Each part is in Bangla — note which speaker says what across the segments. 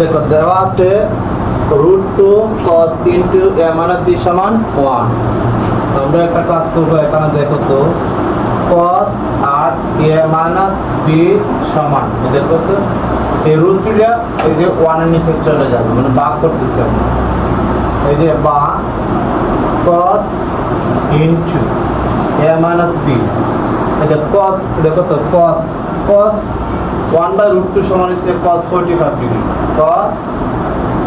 Speaker 1: দেখো দেওয়া আছে √2 cos into a minus b সমান 1। আমরা একটা কাজ করব, এখানে দেখো তো cos আর a মাইনাস b সমান, দেখো তো এই √3টা এই যে 1 এর নিচে চলে যাবে, মানে ভাগ করতেছে আমরা। এই যে বা cos into a minus b, এটা cos, দেখো তো cos 1/√2 সমান হচ্ছে cos 45 ডিগ্রি, cos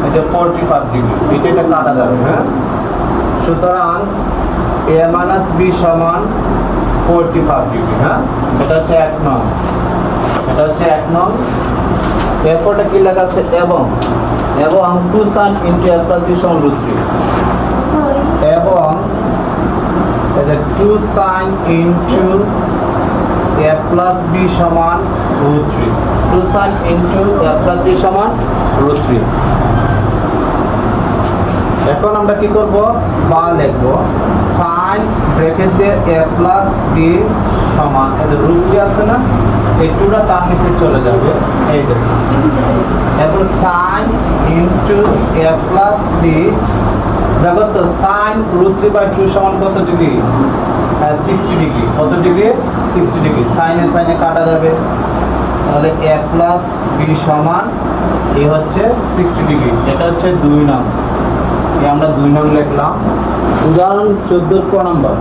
Speaker 1: এটা 45 ডিগ্রি, এটা কাটা যাবে। হ্যাঁ, সুতরাং a মাইনাস b সমান 45 ডিগ্রি। হ্যাঁ, এটা হচ্ছে 1 নং, এটা হচ্ছে 1 নং। এরপরটা কি লেখা আছে এবং 2 sin into a plus b সমান √3, এবং এই যে 2 sin into a plus b সমান √3, 2 sin into a plus b সমান √3। এখন আমরা কি করব, বা লিখব sin ব্র্যাকেট দিয়ে a প্লাস b সমান, এই যে √3 আছে না, এই 2টা তার নিচে চলে যাবে, এই দেখুন। এরপর sin into a plus b, দেখো তো sin √3/2 সমান কত ডিগ্রি? 60 ডিগ্রি। কত ডিগ্রি? 60 ডিগ্রি। সাইনে সাইনে কাটা যাবে, তাহলে a প্লাস b সমান এই হচ্ছে 60 ডিগ্রি। এটা হচ্ছে 2 নং, এই আমরা 2 নং লিখলাম। উদাহরণ 14 ক নম্বর।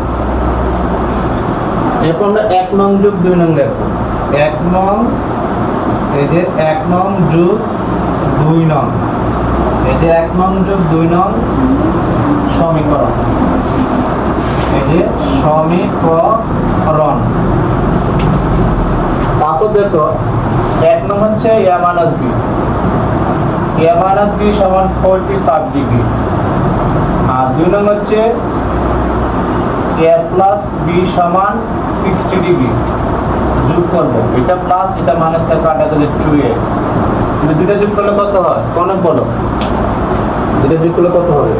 Speaker 1: এরপর আমরা 1 নং যোগ 2 নং লিখবো। 1 নং, এই যে 1 নং যোগ 2 নং, এই যে 1 নং যোগ 2 নং সমীকরণ, এই যে সমীকরণ। তারপর দেখো 1 নং হচ্ছে a minus b, a minus b সমান 45 ডিগ্রি, আর 2 নং হচ্ছে a প্লাস b সমান 60 ডিগ্রি। যোগ করবো, এটা প্লাস এটা মাইনাসে কাটা গেলে 2a, কিন্তু দুটো যোগ করলে কত হয়? কোন বলো, দুটো যোগ করলে কত হবে?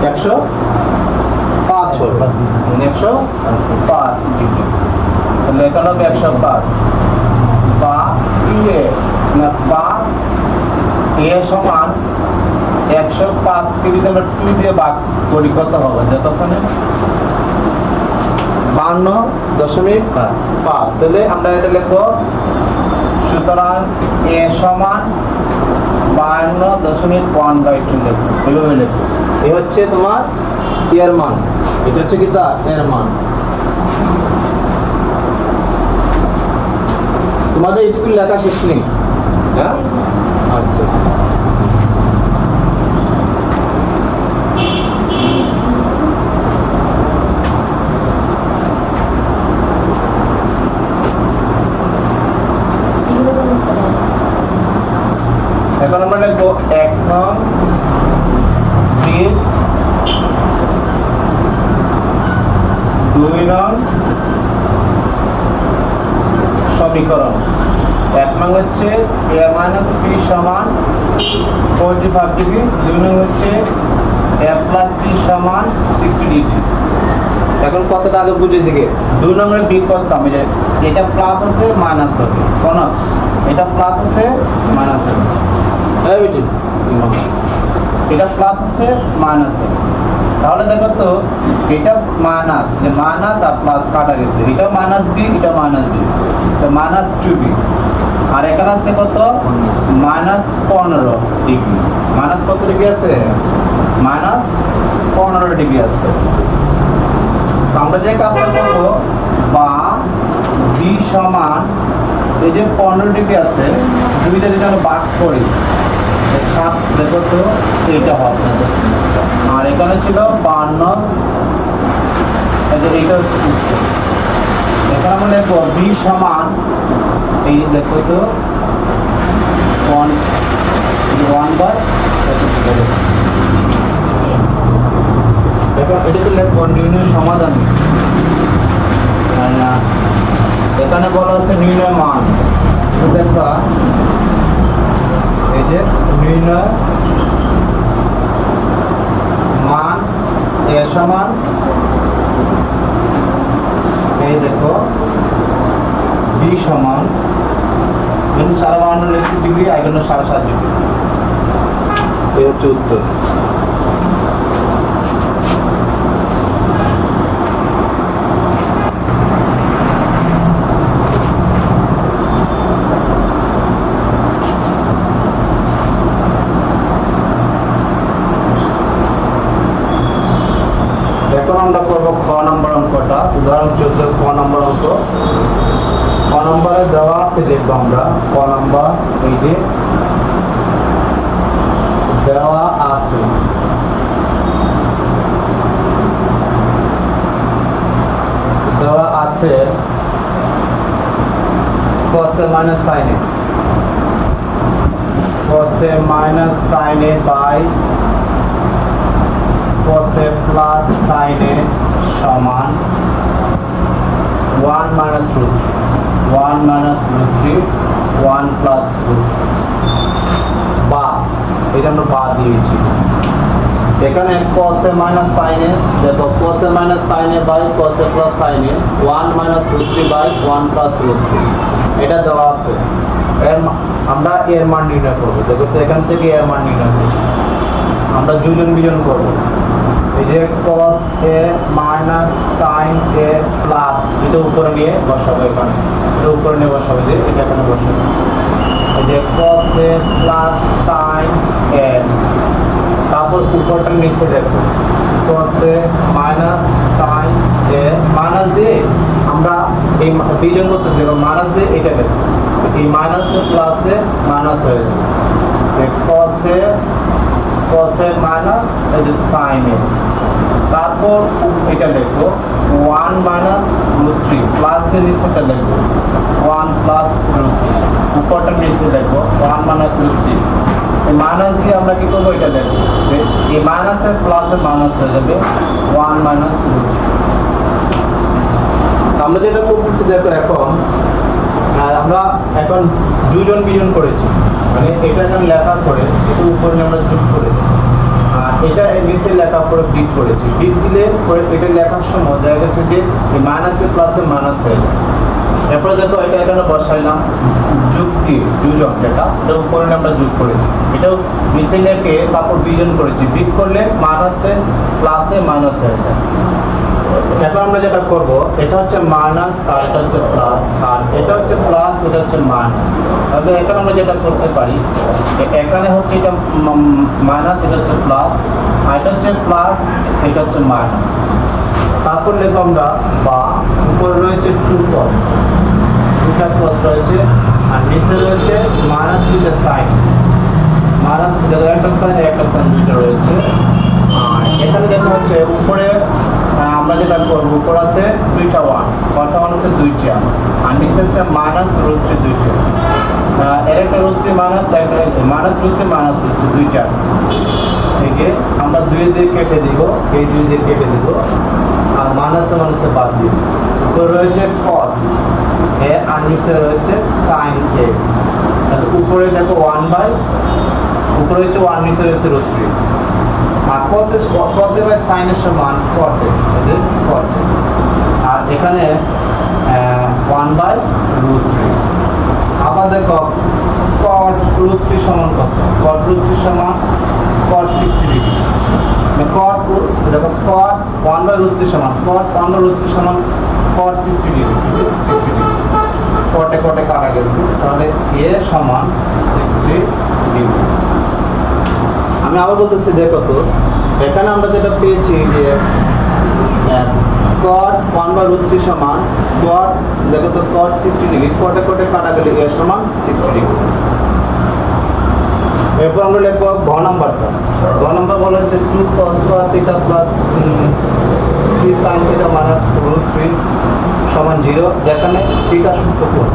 Speaker 1: 105 হবে, 105 ডিগ্রি। তাহলে এখানে হবে 105, বা 2a না, বা a সমান 105 কে যদি আমরা 2 দিয়ে ভাগ করি কত হবে? যত আছে 52.5। তাহলে আমরা এটা লিখবো, সুতরাং a সমান 52.1/2 লিখবো, এভাবে লিখবো। এই হচ্ছে তোমার এর মান, এটা হচ্ছে কি তা এর মান। তোমাদের এইটুকু লেখা শেষ নেই? হ্যাঁ, আচ্ছা। এখন আমরা লিখবো 1 নং 2 নং সমীকরণ। 1 নং হচ্ছে a মাইনাস b সমান 45 ডিগ্রি, 2 নং হচ্ছে a প্লাস b সমান 60 ডিগ্রি। এখন কতটা আগে বুঝে দিকে 2 নম্বরের b করতাম, এটা প্লাস আছে মাইনাস হবে, কোন এটা প্লাস আছে মাইনাস হবে, এটা প্লাস আছে মাইনাস হবে। তাহলে দেখো তো এটা মাইনাস, মাইনাস আর প্লাস কাটা গেছে, এটা মাইনাস b, এটা মাইনাস b, এটা মাইনাস 2b। আর এখানে আছে কত? Minus 15 degree. মাইনাস কত ডিগ্রি আছে? মাইনাস 15 ডিগ্রি আছে। আমরা যে কাজটা করবো, বা b সমান এই যে 15 ডিগ্রি আছে, দুইটা যদি আমরা ভাগ করি 7, দেখো তো এইটা হবে, আর এখানে ছিল 52, এইটা এখানে আমরা লিখবো b সমান এই দেখো তো 1/, দেখো এটা তো লিখবো নির্ণয় সমাধান। এখানে বলা হচ্ছে নির্ণয় মান, দেখো এই যে নির্ণয় মান a সমান, এই দেখো b সমান কিন্তু 52.5 ডিগ্রি আইগন 7.5 ডিগ্রি। এই হচ্ছে উত্তর। এখন আমরা করবো খ নম্বর অঙ্কটা। উদাহরণ 14 খ নম্বর অঙ্ক। ক নম্বরে দেওয়া আছে, দেখবো আমরা ক নম্বর। এই যে দেওয়া আছে cos minus sin a, cos minus sin a by cos plus sin a সমান 1 minus root 1 minus root 3 1 plus root 3 বা এটা আমরা বা দিয়েছি। এখানে cos minus sin a, দেখো cos minus sin a by cos plus sin a 1 minus root 3 by 1 plus root 3 এটা দেওয়া আছে। আমরা এর মান নির্ণয় করব। দেখো তো এখান থেকে এর মান নির্ণয় করব, আমরা যোজন বিয়োজন করব। এই যে cos a minus sin a plus এটা উপরে নিয়ে বসাবো, এখানে এটা উপরে নিয়ে বসাবো, যে এটা এখানে বসাবো। এই যে cos a plus sin a, তারপর উপরটা নিচে দেখো cos a minus sin a minus দিয়ে আমরা এই বিয়োজন করতেছি, মাইনাস দিয়ে এটা দেখো এই মাইনাস প্লাসে মাইনাস হয়ে যাবে। cos a মাইনাস এই যে sin a, তারপর এটা দেখো 1 minus root 3 প্লাস দিয়ে নিচেটা দেখো 1 plus root 3, উপরটা নিচে দেখো 1 minus root 3। এই মাইনাস দিয়ে আমরা কি করবো, এটা দেখো এই মাইনাসের প্লাসে মাইনাস হয়ে যাবে 1 minus root 3। আমরা যেটা করতেছি দেখো, আমরা এখন যোজন বিয়োজন করেছি, মানে এটা এখানে লেখার পরে এটা উপরে আমরা যোগ করেছি, আর এটা নিচে লেখার পরে বিট করেছি। বিট দিলে পরে এটা লেখার সময় দেখা গেছে যে এই মাইনাসের প্লাসে মাইনাস হয়ে যায়। এরপরে দেখো এটা এখানে বসাইলাম যুক্তি যোজন, এটা উপরে আমরা যোগ করেছি, এটাও নিচে লেখে তারপর বিয়োজন করেছি। বিট করলে মাইনাসে প্লাসে মাইনাস হয়ে যায়। এখন আমরা যেটা করব, এটা হচ্ছে মাইনাস আর এটা হচ্ছে প্লাস, আর এটা হচ্ছে প্লাস এটা হচ্ছে মাইনাস। তবে এখানে আমরা যেটা করতে পারি, এখানে হচ্ছে এটা মাইনাস এটা হচ্ছে প্লাস, আর এটা হচ্ছে প্লাস এটা হচ্ছে মাইনাস। তারপর লিখব আমরা বা উপরে রয়েছে 2 cos, দুটা cos রয়েছে, আর নিচে রয়েছে মাইনাস দুইটা সাইন, মাইনাস একটা সাইন একটা সাইন দুইটা রয়েছে। আর এখানে যেটা হচ্ছে উপরে আমরা যেটা করবো, উপর আছে 2টা 1, কটা 1 আছে 2টা, আর নিচে আছে মাইনাস রুট 3 2টা, এর একটা root 3 minus minus root 3 minus root 3 2টা। এই যে আমরা 2 দিয়ে কেটে দিব, এই 2 দিয়ে কেটে দিব, আর মাইনাসে মাইনাসে বাদ দিব। উপরে রয়েছে cos a আর নিচে রয়েছে sin a, তাহলে উপরে দেখো 1 বাই, উপরে রয়েছে 1 নিচে রয়েছে রুট 3, আর cos a বাই sin এর সমান cot a, আর এখানে 1 বাই রুট 3। আবার দেখো cot রুট 3 সমান কত, cot রুট 3 সমান cot 60 ডিগ্রি। cot দেখো cot 1 বাই রুট 3 সমান cot 1 বাই রুট 3 সমান cot 60 ডিগ্রি, 60 ডিগ্রি। কটে কটে কাটা গেছে, তাহলে a সমান 60 ডিগ্রি। আমি আবার বলতেছি, দেখো তো এখানে আমরা যেটা পেয়েছি যে cot 1 বাই রুট 3 সমান cot, দেখো তো cot 60 ডিগ্রি, কটে কটে কাটা গেলে a সমান 60 ডিগ্রি। এরপর আমরা লিখবো ঘ নাম্বারটা। ঘ নাম্বার বলা হচ্ছে 2 cos theta plus 3 sin theta minus root 3 সমান 0, যেখানে থিটা সূক্ষ্মকোণ।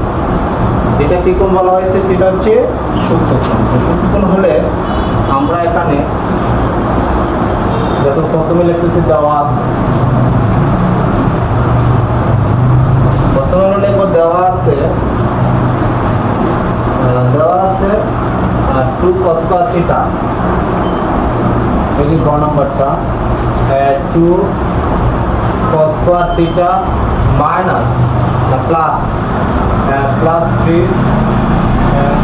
Speaker 1: যেটা কি কোণ বলা হয়েছে, থিটা হচ্ছে সূক্ষ্মকোণ। সূক্ষ্মকোণ হলে আমরা এখানে যত প্রথমে লিখতেছি দেওয়া আছে, প্রথমে লিখব দেওয়া আছে 2 cos থিটা, এই যে গ নাম্বারটা 2 cos theta minus plus 3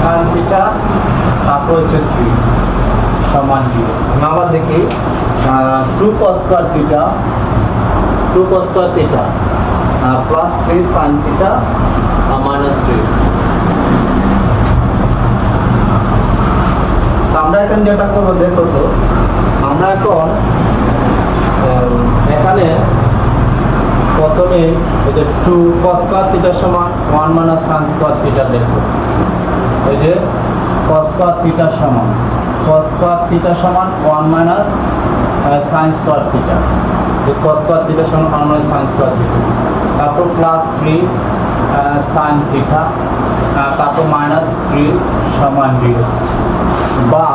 Speaker 1: sine theta, তারপর হচ্ছে 3 সমান 0। আবার দেখি 2 cos square theta, 2 cos square theta plus 3 sign theta minus 3। আমরা এখন যেটা করবো দেখো তো, আমরা এখন এখানে প্রথমে এই যে 2 cos স্কয়ার থিটা সমান 1 মাইনাস সাইন স্কয়ার থিটা দেখো। এই যে cos স্কয়ার থিটা সমান 1 মাইনাস সাইন স্কয়ার থিটা, এই cos স্কয়ার থিটা সমান 1 মাইনাস সাইন স্কয়ার থিটা, তারপর প্লাস 3 সাইন থিটা, তারপর মাইনাস 3 সমান 0। বা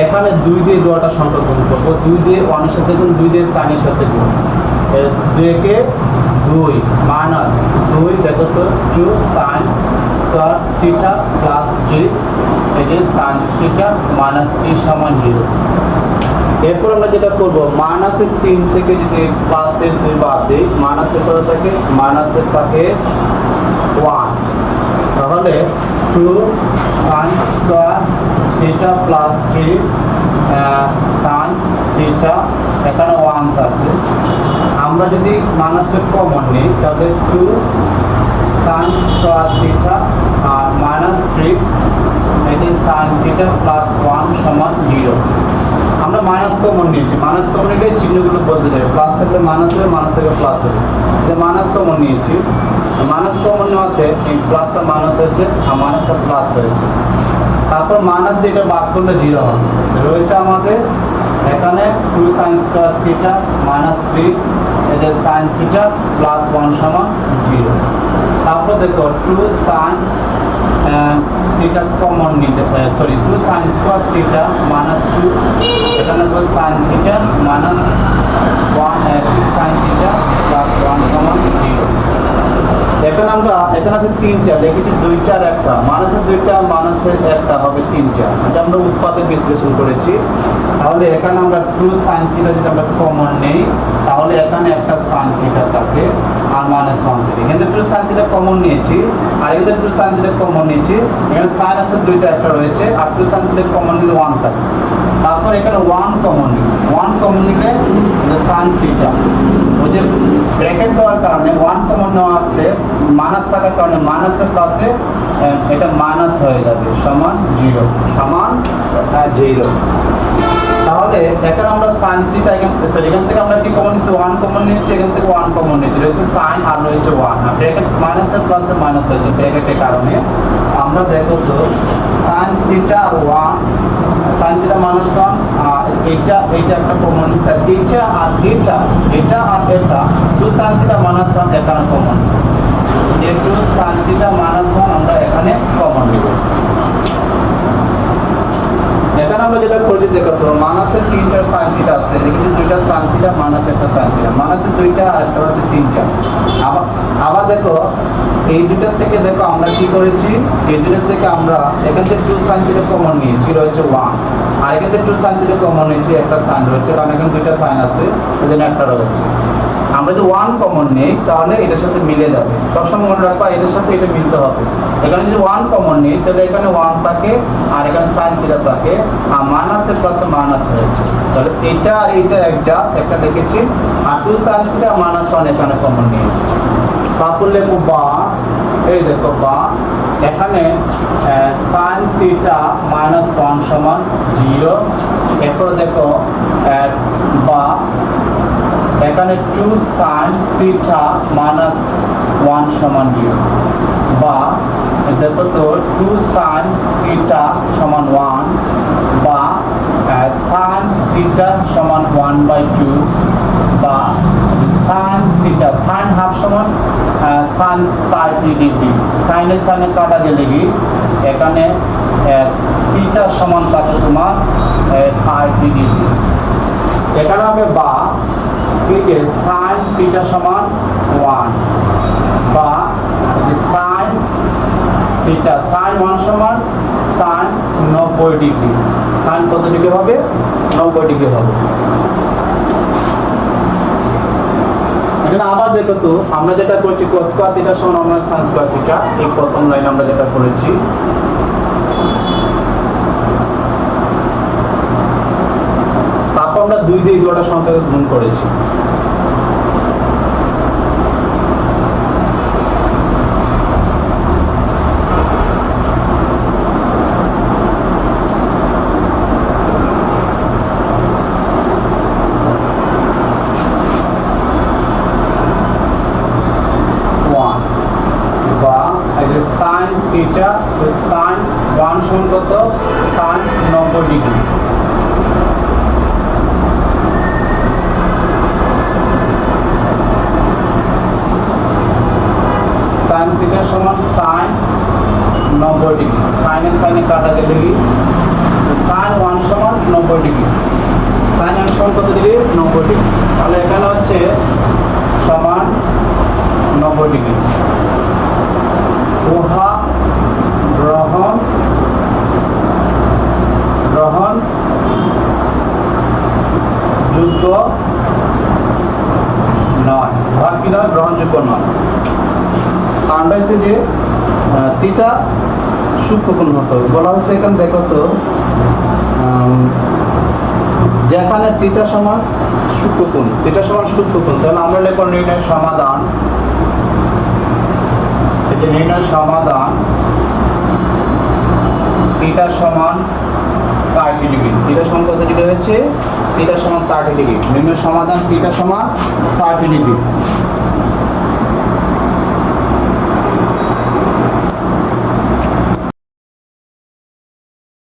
Speaker 1: এখানে 2 দিয়ে দুটো সংখ্যা গুণ করবো, 2 দিয়ে 1 এর সাথে গুণ, 2 দিয়ে সাইন এর সাথে গুণ, 2 কে 2 মাইনাস 2 দেখো তো 2 সাইন স্কয়ার থিটা প্লাস 3 এই যে সাইন থিটা মাইনাস 3 সমান 0। এরপর আমরা যেটা করবো, মাইনাসের 3 থেকে যদি প্লাসের 2 বাদ দিই, মাইনাসের পরে থাকে মাইনাসের থাকে 1, তাহলে 2 sine square theta plus 3 sine theta, এখানে 1 থাকে। আমরা যদি মাইনাসের কমন নিই তাহলে 2 সাইন স্কয়ার থিটা আর মাইনাস 3 এটি সাইন থিটা প্লাস 1 সমান 0। আমরা মাইনাস কমন নিয়েছি, মাইনাস কমন নিলে চিহ্নগুলো বদলে যাবে, প্লাস থাকলে মাইনাস হবে, মাইনাস থেকে প্লাস হবে। যে মাইনাস কমন নিয়েছি, মাইনাস কমন নেওয়াতে এই প্লাসটা মাইনাস হয়েছে আর মাইনাসটা প্লাস হয়েছে। তারপর মাইনাস দিয়ে ভাগ করলে 0 হবে। রয়েছে আমাদের এখানে 2 সাইন স্কয়ার থিটা মাইনাস 3 এই যে সাইন থিটা প্লাস 1 সমান 0। তারপর দেখো 2 সাইন থিটা কমন নিতে, 2 সাইন স্কয়ার থিটা মাইনাস 2, এখানে sign theta minus 1 6 sine theta plus 1 সমান 0। এখানে আমরা এখানে আছে 3টা লিখেছি, 2টা আর 1টা, মাইনাসের 2টা মাইনাসের 1টা হবে 3টা। আচ্ছা, আমরা উৎপাদক বিশ্লেষণ করেছি, তাহলে এখানে আমরা 2 সাইন থিটা যদি আমরা কমন নেই তাহলে এখানে একটা সাইন থিটা থাকে আর মাইনাস 1 থাকে। এখানে 2 সাইন থিটা কমন নিয়েছি আর এখানে 2 সাইন থিটা কমন নিয়েছি, এখানে সাইন আছে 2টা, একটা রয়েছে আর 2 সাইন থিটা কমন নিলে 1 থাকে। তারপর এখানে 1 কমন নিই, 1 কমন নিলে সাইন থিটা, ওই যে ব্র্যাকেট দেওয়ার কারণে 1 কমন নেওয়াতে মাইনাস থাকার কারণে মাইনাসের পাশে এটা মাইনাস হয়ে যাবে সমান 0 সমান 0। তাহলে এখানে আমরা সাইন থিটা এখান থেকে আমরা কি কমন নিচ্ছি, 1 কমন নিচ্ছি, এখান থেকে 1 কমন নিচ্ছি, রয়েছে সাইন আর রয়েছে 1, আর ব্র্যাকেট মাইনাসের প্লাসে মাইনাস হয়েছে ব্র্যাকেটের কারণে। আমরা দেখো তো সাইন থিটা আর 1, সাইন থিটা মাইনাস 1 আর এইটা একটা কমন নিচ্ছে, এইটা আর এটা, এটা আর এটা 2 সাইন থিটা মাইনাস 1 এখানে কমন, যেহেতু সাইন থিটা মাইনাস 1 আমরা এখানে কমন নিব। এখানে আমরা যেটা করছি দেখো তো, মাইনাসের 3টা সাইন থিটা আছে, এখানে 2টা সাইন থিটা মাইনাস 1টা সাইন থিটা, মাইনাসের 2টা আর একটা হচ্ছে 3টা। আবার দেখো এই দুটার থেকে দেখো আমরা কি করেছি, এই দুটার থেকে আমরা এখান থেকে 2 সাইন থিটা কমন নিয়েছি, রয়েছে 1, আর এখান থেকে 2 সাইন থিটা কমন নিয়েছি, একটা সাইন রয়েছে, কারণ এখানে 2টা সাইন আছে এই জন্য একটা রয়েছে। আমরা যদি 1 কমন নেই তাহলে এটার সাথে মিলে যাবে, সবসময় মনে রাখবা এটার সাথে এটা মিলতে হবে। এখানে যদি 1 কমন নেই তাহলে এখানে 1 থাকে আর এখানে সাইন থিটা থাকে আর মাইনাসের পাশে মাইনাস হয়েছে, তাহলে এটা আর এইটা একটা লিখেছি আর 2 সাইন থিটা মাইনাস 1 এখানে কমন নিয়েছি। তারপর লিখবো বা, এই দেখো বা এখানে সাইন থিটা মাইনাস 1 সমান 0। এরপর দেখো বা এখানে 2 সাইন থিটা মাইনাস 1 সমান 0, বা দেখো তো 2 সাইন থিটা সমান 1 বা সাইন থিটা সমান 1/2 বা সাইন থিটা সাইন হাফ সমান সাইন 30 ডিগ্রি, সাইনের সাইনে কাটা গেলে কি এখানে থিটা সমান থাকে তোমার 30 ডিগ্রি। এখানে হবে বা সাইন থিটা সমান 1 বা সাইন থিটা সাইন 1 সমান সাইন 90 ডিগ্রি, সাইন কত ডিগ্রি হবে, 90 ডিগ্রি হবে। এখানে আবার দেখো তো আমরা যেটা করছি cos স্কয়ার থিটা সমান 1 sin স্কয়ার থিটা, এই প্রথম লাইন আমরা যেটা করেছি 2 দিয়ে দুটো সংখ্যাকে গুণ করেছি। সাইন থিটা সাইন 1 সমান কত সাইন 90 ডিগ্রি। সাইন থিটা সমান সাইন 90 ডিগ্রি। সাইনের সাইনে কাটা গেলে কি সাইন 1 সমান 90 ডিগ্রি। সাইন 1 সমান কত ডিগ্রি 90 ডিগ্রি। তাহলে এখানে হচ্ছে সমান 90 ডিগ্রি। উহা গ্রহণ যোগ্য নয়। উহা কি নয় গ্রহণযোগ্য নয়। কারণটা হচ্ছে যে থিটা সূক্ষ্মকোণ হতো বলা হচ্ছে। এখানে দেখো তো যেখানে থিটা সমান সূক্ষ্মকোণ তাহলে আমরা লিখব নির্ণয় সমাধান। নির্ণয় সমাধান থিটা সমান 30 ডিগ্রি। থিটা সমান কত ডিগ্রি হচ্ছে থিটা সমান 30 ডিগ্রি। নির্ণয় সমাধান থিটা সমান 30 ডিগ্রি।